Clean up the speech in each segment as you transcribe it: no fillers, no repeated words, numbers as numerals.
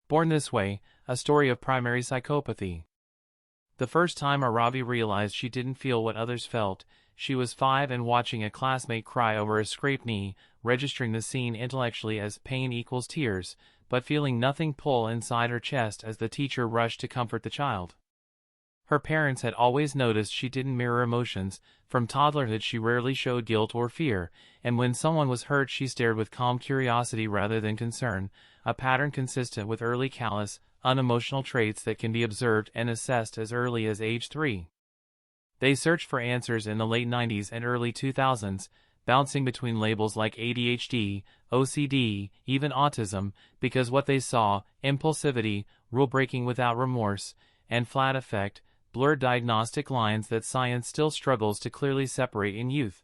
Born This Way, a story of primary psychopathy. The first time Aravi realized she didn't feel what others felt, she was 5 and watching a classmate cry over a scraped knee, registering the scene intellectually as pain equals tears, but feeling nothing pull inside her chest as the teacher rushed to comfort the child. Her parents had always noticed she didn't mirror emotions. From toddlerhood she rarely showed guilt or fear, and when someone was hurt she stared with calm curiosity rather than concern, a pattern consistent with early callous, unemotional traits that can be observed and assessed as early as age 3. They searched for answers in the late 90s and early 2000s, bouncing between labels like ADHD, OCD, even autism, because what they saw, impulsivity, rule-breaking without remorse, and flat affect, blurred diagnostic lines that science still struggles to clearly separate in youth.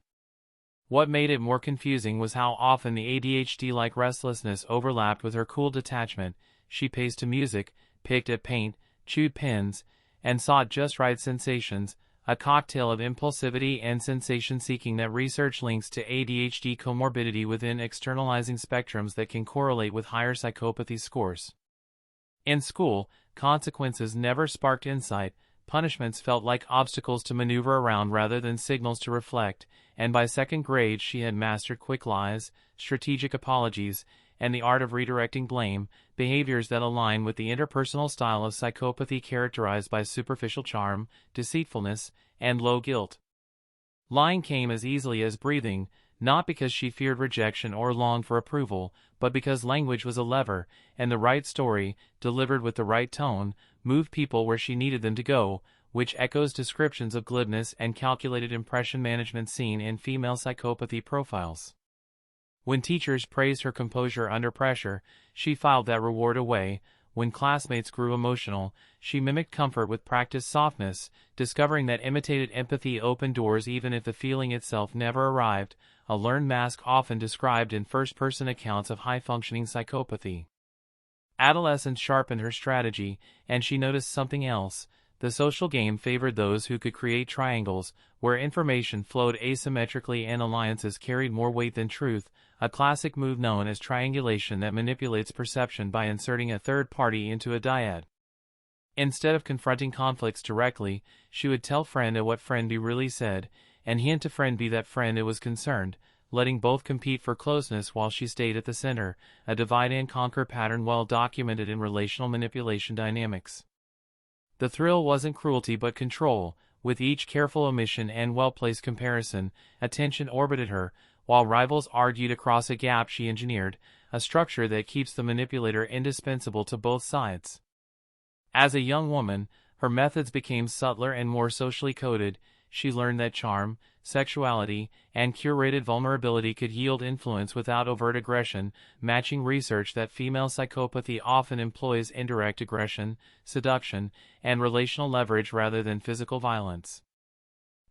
What made it more confusing was how often the ADHD-like restlessness overlapped with her cool detachment. She paced to music, picked at paint, chewed pens, and sought just right sensations, a cocktail of impulsivity and sensation-seeking that research links to ADHD comorbidity within externalizing spectrums that can correlate with higher psychopathy scores. In school, consequences never sparked insight. Punishments felt like obstacles to maneuver around rather than signals to reflect, and by second grade she had mastered quick lies, strategic apologies, and the art of redirecting blame, behaviors that align with the interpersonal style of psychopathy characterized by superficial charm, deceitfulness, and low guilt. Lying came as easily as breathing, not because she feared rejection or longed for approval, but because language was a lever, and the right story, delivered with the right tone, moved people where she needed them to go, which echoes descriptions of glibness and calculated impression management seen in female psychopathy profiles. When teachers praised her composure under pressure, she filed that reward away. When classmates grew emotional, she mimicked comfort with practiced softness, discovering that imitated empathy opened doors even if the feeling itself never arrived, a learned mask often described in first-person accounts of high-functioning psychopathy. Adolescents sharpened her strategy, and she noticed something else. The social game favored those who could create triangles, where information flowed asymmetrically and alliances carried more weight than truth, a classic move known as triangulation that manipulates perception by inserting a third party into a dyad. Instead of confronting conflicts directly, she would tell friend A what friend B really said, and hint to friend B that friend A was concerned, letting both compete for closeness while she stayed at the center, a divide-and-conquer pattern well documented in Relational Manipulation Dynamics. The thrill wasn't cruelty but control. With each careful omission and well-placed comparison, attention orbited her, while rivals argued across a gap she engineered, a structure that keeps the manipulator indispensable to both sides. As a young woman, her methods became subtler and more socially coded. She learned that charm, sexuality, and curated vulnerability could yield influence without overt aggression, matching research that female psychopathy often employs indirect aggression, seduction, and relational leverage rather than physical violence.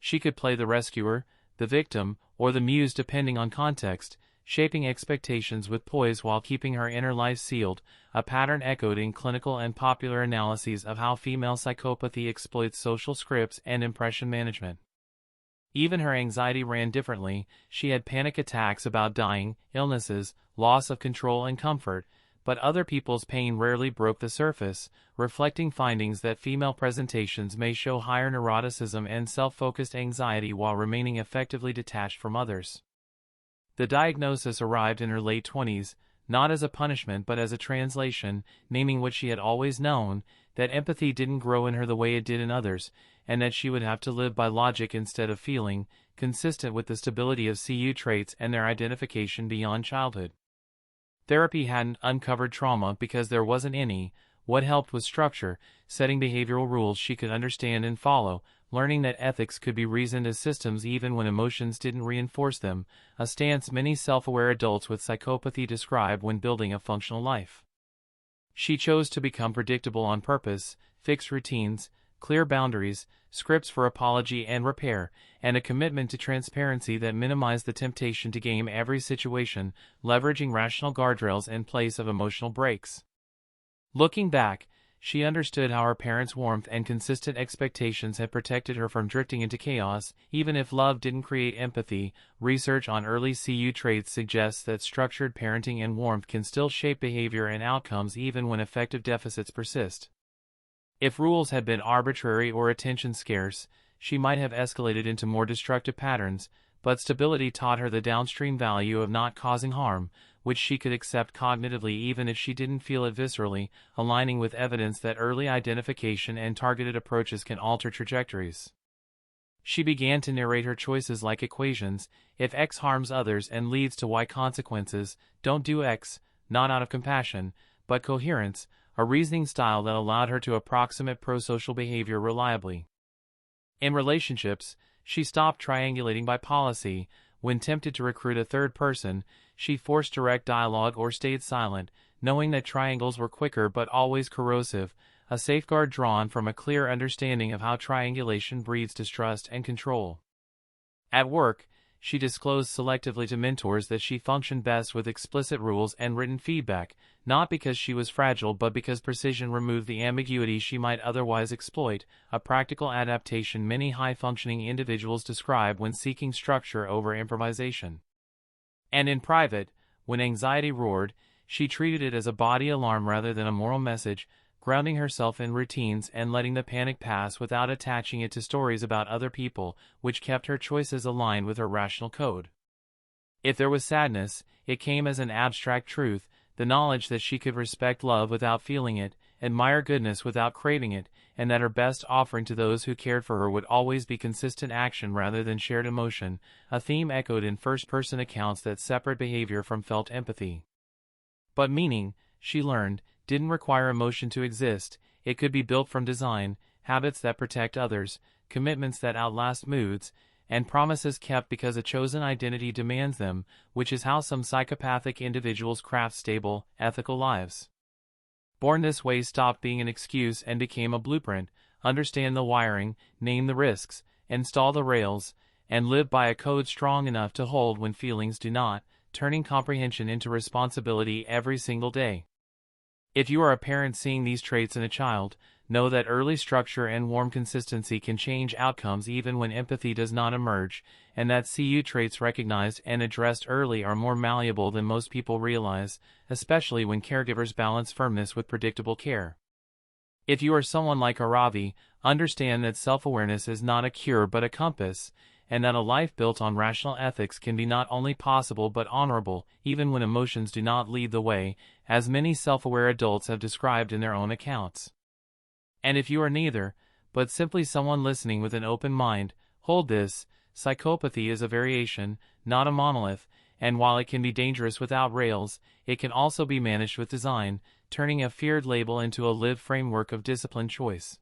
She could play the rescuer, the victim, or the muse depending on context, shaping expectations with poise while keeping her inner life sealed, a pattern echoed in clinical and popular analyses of how female psychopathy exploits social scripts and impression management. Even her anxiety ran differently. She had panic attacks about dying, illnesses, loss of control and comfort, but other people's pain rarely broke the surface, reflecting findings that female presentations may show higher neuroticism and self-focused anxiety while remaining effectively detached from others. The diagnosis arrived in her late 20s, not as a punishment but as a translation, naming what she had always known, that empathy didn't grow in her the way it did in others, and that she would have to live by logic instead of feeling, consistent with the stability of CU traits and their identification beyond childhood. Therapy hadn't uncovered trauma because there wasn't any. What helped was structure, setting behavioral rules she could understand and follow, learning that ethics could be reasoned as systems even when emotions didn't reinforce them, a stance many self-aware adults with psychopathy describe when building a functional life. She chose to become predictable on purpose, fixed routines, clear boundaries, scripts for apology and repair, and a commitment to transparency that minimized the temptation to game every situation, leveraging rational guardrails in place of emotional breaks. Looking back, She understood how her parents' warmth and consistent expectations had protected her from drifting into chaos. Even if love didn't create empathy, research on early CU traits suggests that structured parenting and warmth can still shape behavior and outcomes even when affective deficits persist. If rules had been arbitrary or attention scarce, she might have escalated into more destructive patterns, but stability taught her the downstream value of not causing harm, which she could accept cognitively even if she didn't feel it viscerally, aligning with evidence that early identification and targeted approaches can alter trajectories. She began to narrate her choices like equations: if X harms others and leads to Y consequences, don't do X, not out of compassion, but coherence, a reasoning style that allowed her to approximate prosocial behavior reliably. In relationships, she stopped triangulating by policy. When tempted to recruit a third person, she forced direct dialogue or stayed silent, knowing that triangles were quicker but always corrosive, a safeguard drawn from a clear understanding of how triangulation breeds distrust and control. At work, she disclosed selectively to mentors that she functioned best with explicit rules and written feedback, not because she was fragile but because precision removed the ambiguity she might otherwise exploit, a practical adaptation many high-functioning individuals describe when seeking structure over improvisation. And in private, when anxiety roared, she treated it as a body alarm rather than a moral message, grounding herself in routines and letting the panic pass without attaching it to stories about other people, which kept her choices aligned with her rational code. If there was sadness, it came as an abstract truth, the knowledge that she could respect love without feeling it, admire goodness without craving it, and that her best offering to those who cared for her would always be consistent action rather than shared emotion, a theme echoed in first-person accounts that separate behavior from felt empathy. But meaning, she learned, didn't require emotion to exist. It could be built from design, habits that protect others, commitments that outlast moods, and promises kept because a chosen identity demands them, which is how some psychopathic individuals craft stable, ethical lives. Born this way stopped being an excuse and became a blueprint: understand the wiring, name the risks, install the rails, and live by a code strong enough to hold when feelings do not, turning comprehension into responsibility every single day. If you are a parent seeing these traits in a child, know that early structure and warm consistency can change outcomes even when empathy does not emerge, and that CU traits recognized and addressed early are more malleable than most people realize, especially when caregivers balance firmness with predictable care. If you are someone like Aravi, understand that self-awareness is not a cure but a compass, and that a life built on rational ethics can be not only possible but honorable, even when emotions do not lead the way, as many self-aware adults have described in their own accounts. And if you are neither, but simply someone listening with an open mind, hold this: psychopathy is a variation, not a monolith, and while it can be dangerous without rails, it can also be managed with design, turning a feared label into a lived framework of disciplined choice.